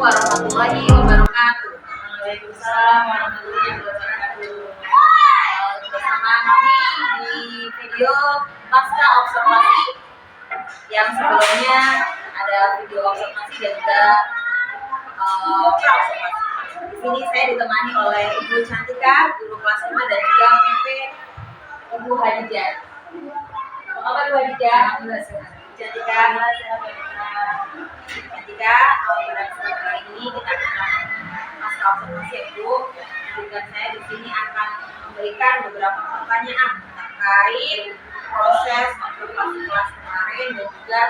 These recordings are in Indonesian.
warahmatullahi wabarakatuh. Waalaikumsalam warahmatullahi wabarakatuh. Bersama kami di video pasca observasi yang sebelumnya ada video observasi dan juga pra-observasi. Di sini saya ditemani oleh Ibu Cantika, guru kelas 5 dan juga PP Ibu Hadijah. Apa kabar Ibu Hadijah? Cantika, pada kesempatan kali ini kita akan pasca observasi ya Ibu. Dan saya di sini akan memberikan beberapa pertanyaan terkait proses observasi kelas kemarin dan juga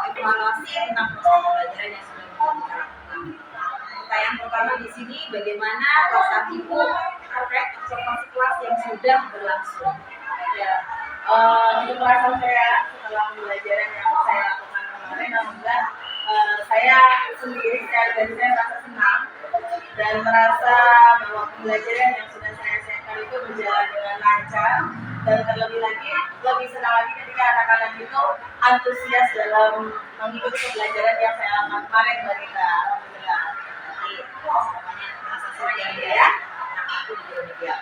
evaluasi tentang proses pembelajaran yang sudah kita lakukan. Pertanyaan pertama di sini, bagaimana perasaan Ibu terkait observasi kelas yang sudah berlangsung? Ya, untuk perasaan saya setelah pembelajaran yang saya lakukan kemarin, alhamdulillah saya sendiri dan saya merasa senang dan merasa bahwa pembelajaran yang sudah saya siapkan itu berjalan dengan lancar, dan lebih senang lagi ketika anak-anak itu antusias dalam mengikuti pembelajaran yang saya lakukan kemarin, Mbak Rita. Alhamdulillah. Ya.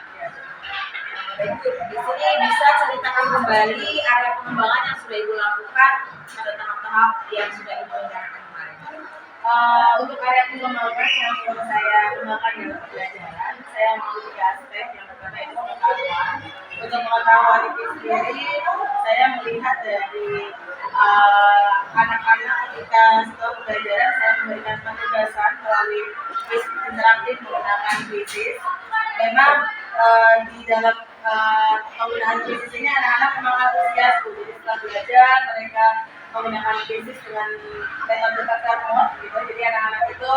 Di sini bisa ceritakan kembali area pengembangan yang sudah Ibu lakukan pada tahap-tahap yang sudah Ibu rencanakan kemarin. Untuk area pengembangan yang saya kembangkan dalam pembelajaran, saya mengambil 3 aspek. Yang pertama itu pengetahuan. Untuk pengetahuan itu sendiri, saya melihat dari anak-anak ketika setelah pembelajaran, saya memberikan penugasan melalui quiz interaktif menggunakan quizzes. Memang di dalam penggunaan quizzes ini anak-anak memang antusias, jadi setelah belajar mereka menggunakan quizzes dengan metode kakak gitu. Jadi anak-anak itu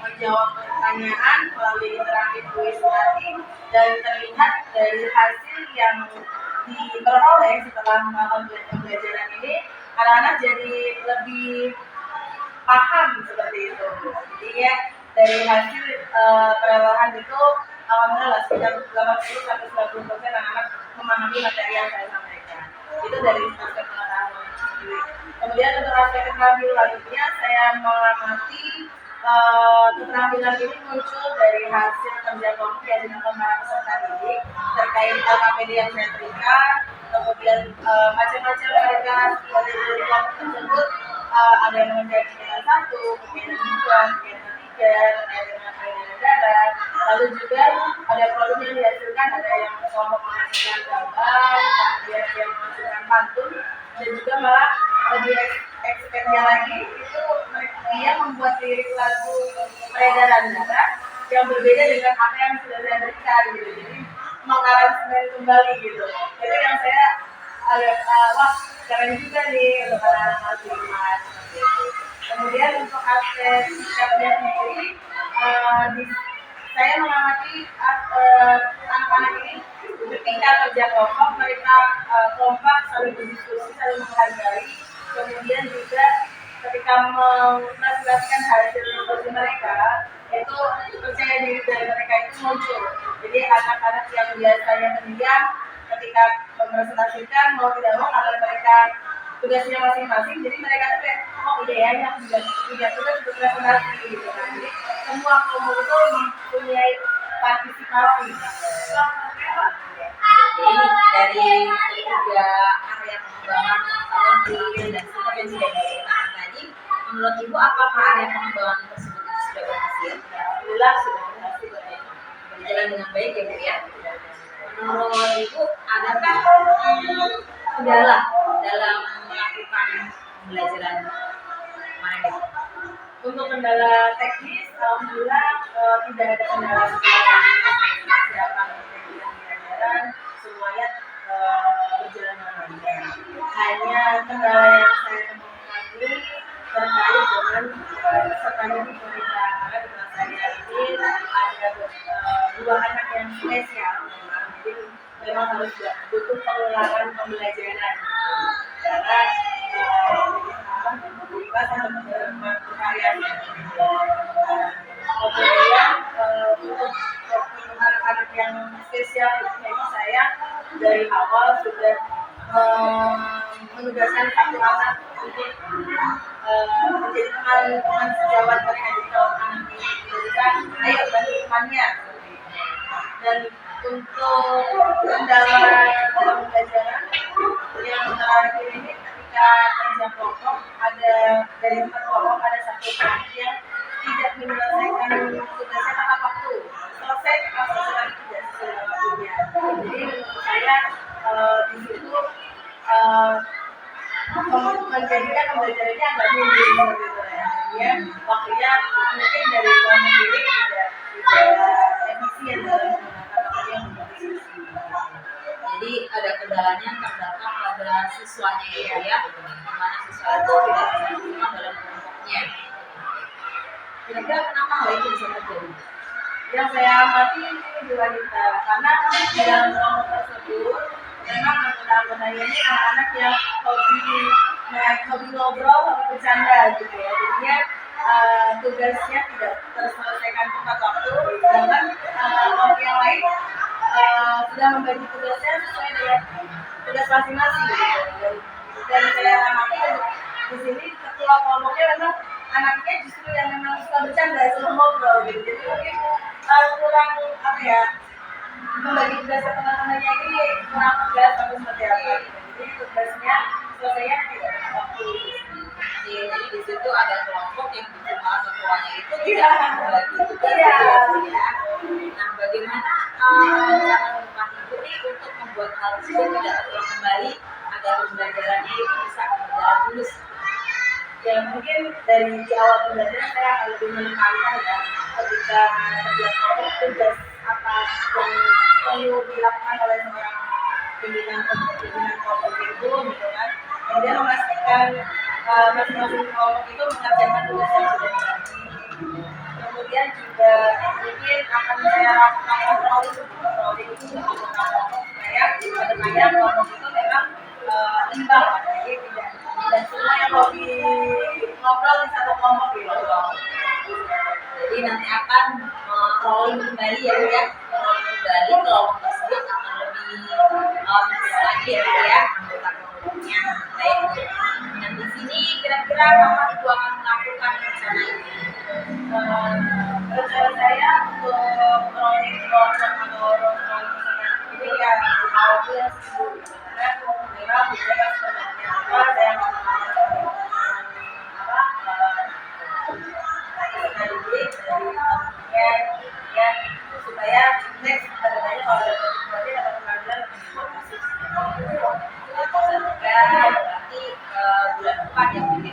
menjawab pertanyaan melalui interaktif quiz tadi, dan terlihat dari hasil yang diperoleh setelah melakukan pembelajaran ini, anak-anak jadi lebih paham seperti itu. Jadi ya, dari hasil perolehan itu alhamdulillah sekitar 80-90% anak-anak memahami materi yang saya sampaikan. Itu dari aspek pengetahuan sendiri. Kemudian untuk aspek keterampilan lainnya, saya mengamati keterampilan ini muncul dari hasil kerja kelompok yang dilakukan para peserta didik terkait LKPD yang saya berikan. Kemudian macam-macam mereka dari kelompok tersebut ada yang mengerjakan kegiatan 1, kegiatan 2, kegiatan 3, terkait dengan pelayanan negara. Lalu juga ada produk yang dihasilkan, ada yang kelompok menghasilkan gambar, kemudian ada yang menghasilkan pantun, dan juga malah lebih ekspeknya lagi itu dia membuat lirik lagu peredaran darah yang berbeda dengan apa yang sudah saya berikan gitu. Jadi mengaransemen kembali gitu. Itu yang saya agak wah keren juga nih untuk anak-anak kelas 5. Kemudian untuk aspek sikapnya sendiri, saya mengamati anak-anak ini ketika kerja kelompok mereka kompak, saling berdiskusi, saling menghargai. Kemudian juga ketika mempresentasikan hasil diskusi mereka, itu percaya diri dari mereka itu muncul. Jadi anak-anak yang biasanya pendiam ketika mempresentasikan mau tidak mau karena mereka tugasnya masing-masing, jadi mereka tuh kayak oh iya ya yang tidak tugas untuk presentasi gitu kan. Jadi semua kelompok itu mempunyai partisipasi. Jadi dari 3 area pengembangan pengetahuan dan sikap yang sudah diceritakan tadi, menurut Ibu apakah area pengembangan tersebut sudah berhasil? Alhamdulillah sudah berhasil, berjalan dengan baik ya Bu ya. Menurut Ibu adakah kendala dalam melakukan pembelajaran kemarin? Untuk kendala teknis, alhamdulillah tidak ada kendala secara persiapan pembelajaran, semuanya berjalan dengan lancar. Hanya kendala yang saya temukan ini terkait dengan pesertanya di pemerintah, karena di kelas saya ini ada 2 anak yang spesial, jadi memang harus butuh pengulangan pembelajaran karena kelas untuk berkarya. Kemudian untuk anak-anak yang spesial ini saya dari awal sudah menugaskan satu anak untuk menjadi teman sejawat mereka. Jadi kalau anak ini tidak bisa, ayo bantu temannya. Dan untuk kendala dalam pembelajaran yang terakhir ini, ketika kerja kelompok ada dari 4 kelompok ada satu kelompok yang tidak menyelesaikan tugasnya tepat waktu, selesai pas selesai tidak sesuai waktunya. Jadi menurut saya di situ menjadikan pembelajaran ini agak mundur gitu ya. Ya, waktunya mungkin dari kelompok ini tidak efisien dalam menggunakan waktu yang berbasis. Jadi ada kendalanya terdapat pada siswanya ya, dimana siswa itu tidak bisa berguna dalam kelompoknya. Kira-kira kenapa hal itu bisa terjadi? Yang saya amati di wanita, karena di dalam kelompok tersebut memang anggota-anggotanya ini anak-anak yang hobi ngobrol, hobi bercanda gitu ya. Jadinya tugasnya tidak terselesaikan tepat waktu, sedangkan kelompok yang lain sudah membagi tugasnya sesuai dengan tugas masing-masing gitu. Dan saya amati di sini ketua kelompoknya memang anaknya justru yang memang suka bercanda, suka ngobrol gitu. Jadi mungkin kurang apa ya, membagi tugas ke teman-temannya ini kurang tegas atau seperti apa gitu. Jadi tugasnya selesainya tidak tepat waktu. Jadi di situ ada kelompok yang malah ketuanya itu Iya. tidak membagi tugas Iya. ya. Nah, bagaimana cara Pak Ibu nih untuk membuat hal tersebut tidak terulang kembali agar pembelajarannya itu bisa berjalan mulus? Ya mungkin dari di awal pembelajaran saya akan lebih menekankan ya, ketika terjadi tugas apa yang perlu dilakukan oleh seorang pimpinan kelompok itu gitu kan, dan dia memastikan masing-masing kelompok itu mengerjakan tugas yang sudah dibagi. Kemudian juga mungkin akan saya lakukan controlling itu untuk kelompok supaya kedepannya kelompok itu memang imbang, jadi tidak semua yang hobi ngobrol di satu kelompok gitu. Jadi nanti akan rolling kembali ya, rolling kembali kelompok tersebut akan lebih bisa lagi ya anggota kelompoknya. Baik. Dan di sini kira-kira kapan Ibu akan melakukan rencana ini? Rencana saya untuk rolling kelompok atau rolling ini ya awal bulan karena memang beberapa sebenarnya saya akan ya supaya next kedepannya kalau ada berarti dapat pengambilan Berarti bulan depan yang di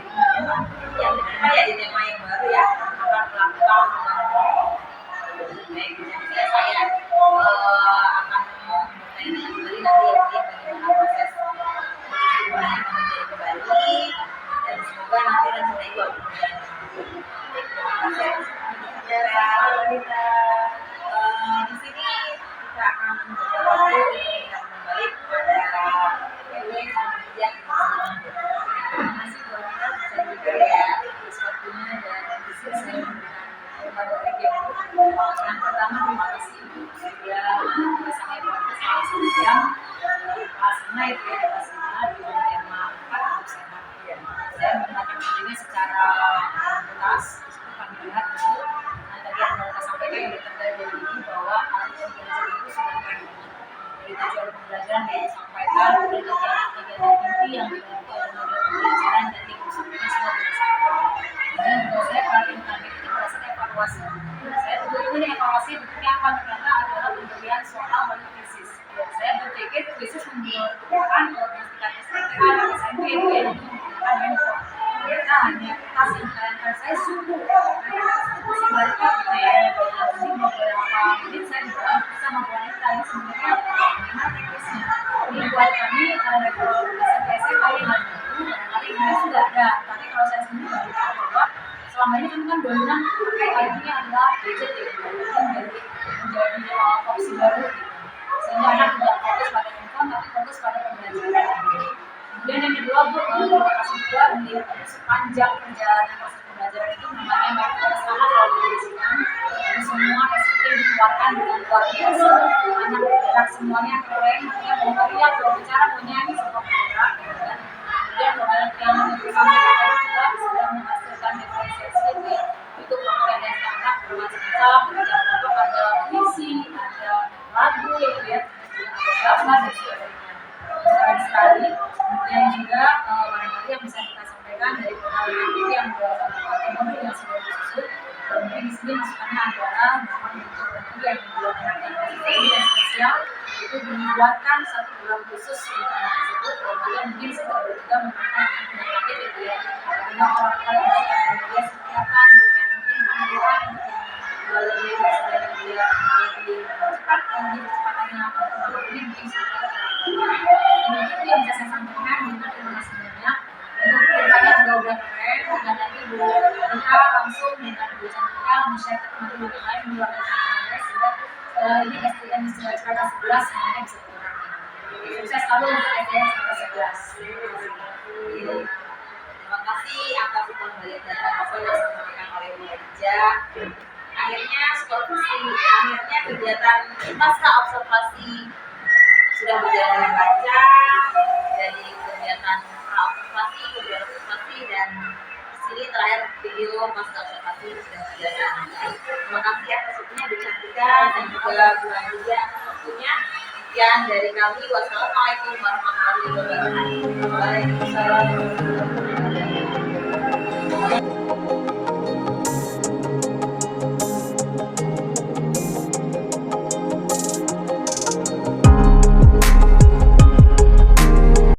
tema yang baru ya akan melakukan baik. Jadi saya akan bertanya kembali nanti ya bagaimana proses perubahan kembali dan semoga nanti rencana Ibu akan berjalan. Terima kasih. wanita Di sini kita akan beberapa waktu kita kembali kepada Ibu yang kemudian terima kasih buat saya juga ya atas waktunya dan di sini saya memberikan beberapa yang pertama terima kasih sudah bersama podcast selama 1 jam kelasnya itu ya kelasnya di tema 4 untuk sehat. Saya menggunakan videonya secara tuntas. Kami lihat itu tadi yang mau kita sampaikan yang terkait dari ini bahwa alat pembelajaran itu sudah baik. Jadi tujuan pembelajaran yang disampaikan kemudian kegiatan inti yang dilakukan oleh model pembelajaran dan yang disampaikan semua berdasarkan. Dan menurut saya paling utama itu berdasarkan evaluasi. Saya tentu ini evaluasi bentuknya apa? Ternyata adalah pemberian soal melalui krisis. Saya berpikir krisis membutuhkan tingkat SMK dan SMP itu yang membutuhkan handphone. Kita hanya kertas yang kalian saya subuh mereka jadi beberapa menit saya bisa membuatnya ini sebenarnya bagaimana teknisnya ini buat kami kalau SMA yang hari ini sudah ada, tapi kalau saya sendiri baru tahu bahwa selama ini kan dominan pakai adalah gadget ya, menjadi opsi baru sehingga anak tidak fokus pada handphone tapi fokus pada pembelajaran. Kemudian yang kedua Bu, terima kasih juga melihat sepanjang perjalanan proses pembelajaran itu namanya mindfulness sangat luar biasa dan semua SPT yang dikeluarkan dengan luar biasa, anak-anak semuanya keren, punya mau teriak, mau bicara, mau nyanyi, semua bergerak yang disampaikan tadi juga sudah menghasilkan diferensiasi ya, itu konten anak bermacam-macam, ada puisi, ada lagu ya, ada drama dan sebagainya. Keren sekali. Kemudian juga barangkali yang bisa kita sampaikan dari pengalaman ini yang beberapa mobil yang sudah disusun. Mungkin di sini masukannya adalah memang untuk yang dibuat ini yang spesial itu dibuatkan satu bulan khusus untuk anak tersebut dan juga mungkin juga merupakan penyakit itu ya, karena orang-orang yang dia seperti apa mungkin pengetahuan lebih misalnya dia lebih cepat lebih kecepatannya atau ini mungkin itu yang bisa saya sampaikan. Mungkin terima kasih banyak untuk kedepannya juga udah keren dan nanti kita langsung dengan Bu Cantika men-share ke teman-teman yang lain di luar negeri sehingga ini SDM Strata 11 semuanya bisa berkurang. Sukses selalu untuk SDM Strata 11. Terima kasih atas pemberian data yang disampaikan oleh Bu Hadija. Akhirnya kegiatan pasca observasi sudah berjalan dengan lancar. Dari kegiatan observasi, kemudian observasi, dan sini terakhir video pasca observasi sudah berjalan dengan lancar. Terima kasih atas waktunya Bu Cantika dan juga Bu Hadija atas waktunya. Sekian dari kami. Wassalamualaikum warahmatullahi wabarakatuh. Waalaikumsalam warahmatullahi wabarakatuh.